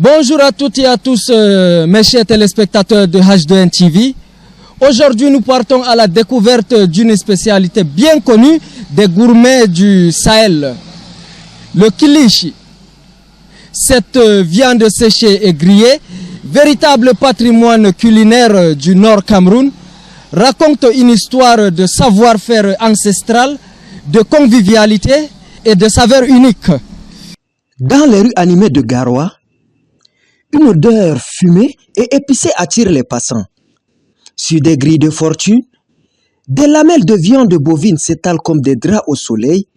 Bonjour à toutes et à tous, mes chers téléspectateurs de H2N TV. Aujourd'hui, nous partons à la découverte d'une spécialité bien connue des gourmets du Sahel, le kilichi. Cette viande séchée et grillée, véritable patrimoine culinaire du Nord Cameroun, raconte une histoire de savoir-faire ancestral, de convivialité et de saveurs uniques. Dans les rues animées de Garoua, une odeur fumée et épicée attire les passants. Sur des grilles de fortune, des lamelles de viande bovine s'étalent comme des draps au soleil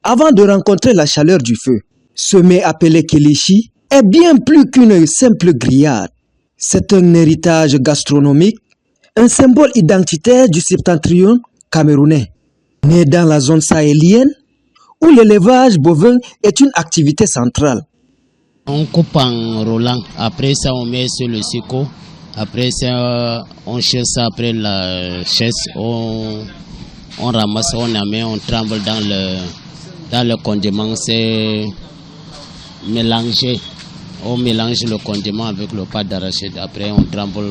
avant de rencontrer la chaleur du feu. Ce mets appelé kilichi est bien plus qu'une simple grillade. C'est un héritage gastronomique, un symbole identitaire du septentrion camerounais. Né dans la zone sahélienne, où l'élevage bovin est une activité centrale. On coupe en roulant, après ça on met sur le sicot, après ça on cherche ça après la chaise, on ramasse, on amène, on tremble dans le condiment, c'est mélangé. On mélange le condiment avec le pâte d'arachide, après on tremble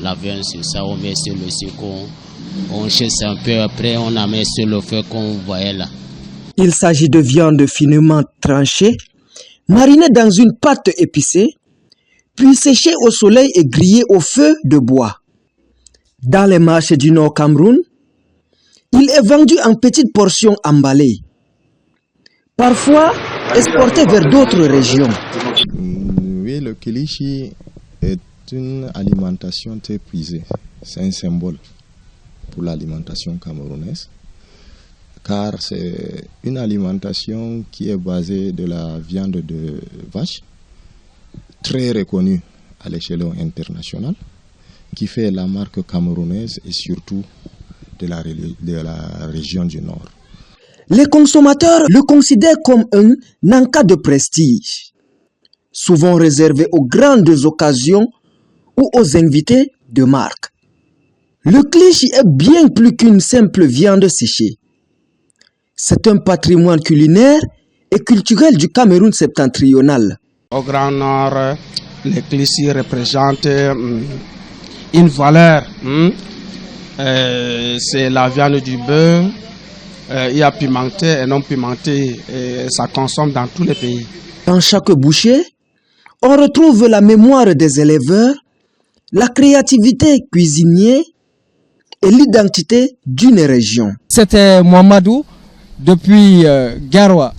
la viande sur ça, on met sur le sicot, on cherche un peu, après on amène sur le feu qu'on voyait là. Il s'agit de viande finement tranchée, marinée dans une pâte épicée, puis séchée au soleil et grillée au feu de bois. Dans les marchés du Nord Cameroun, il est vendu en petites portions emballées, parfois exporté vers d'autres régions. Oui, le kilichi est une alimentation très prisée. C'est un symbole pour l'alimentation camerounaise, car c'est une alimentation qui est basée de la viande de vache, très reconnue à l'échelon international, qui fait la marque camerounaise et surtout de la région du Nord. Les consommateurs le considèrent comme un encas de prestige, souvent réservé aux grandes occasions ou aux invités de marque. Le kilichi est bien plus qu'une simple viande séchée. C'est un patrimoine culinaire et culturel du Cameroun septentrional. Au Grand Nord, le kilichi représente une valeur. C'est la viande du beurre. Il y a pimenté et non pimenté. Et ça consomme dans tous les pays. Dans chaque bouchée, on retrouve la mémoire des éleveurs, la créativité cuisinière et l'identité d'une région. C'était Mohamedou depuis Garoua.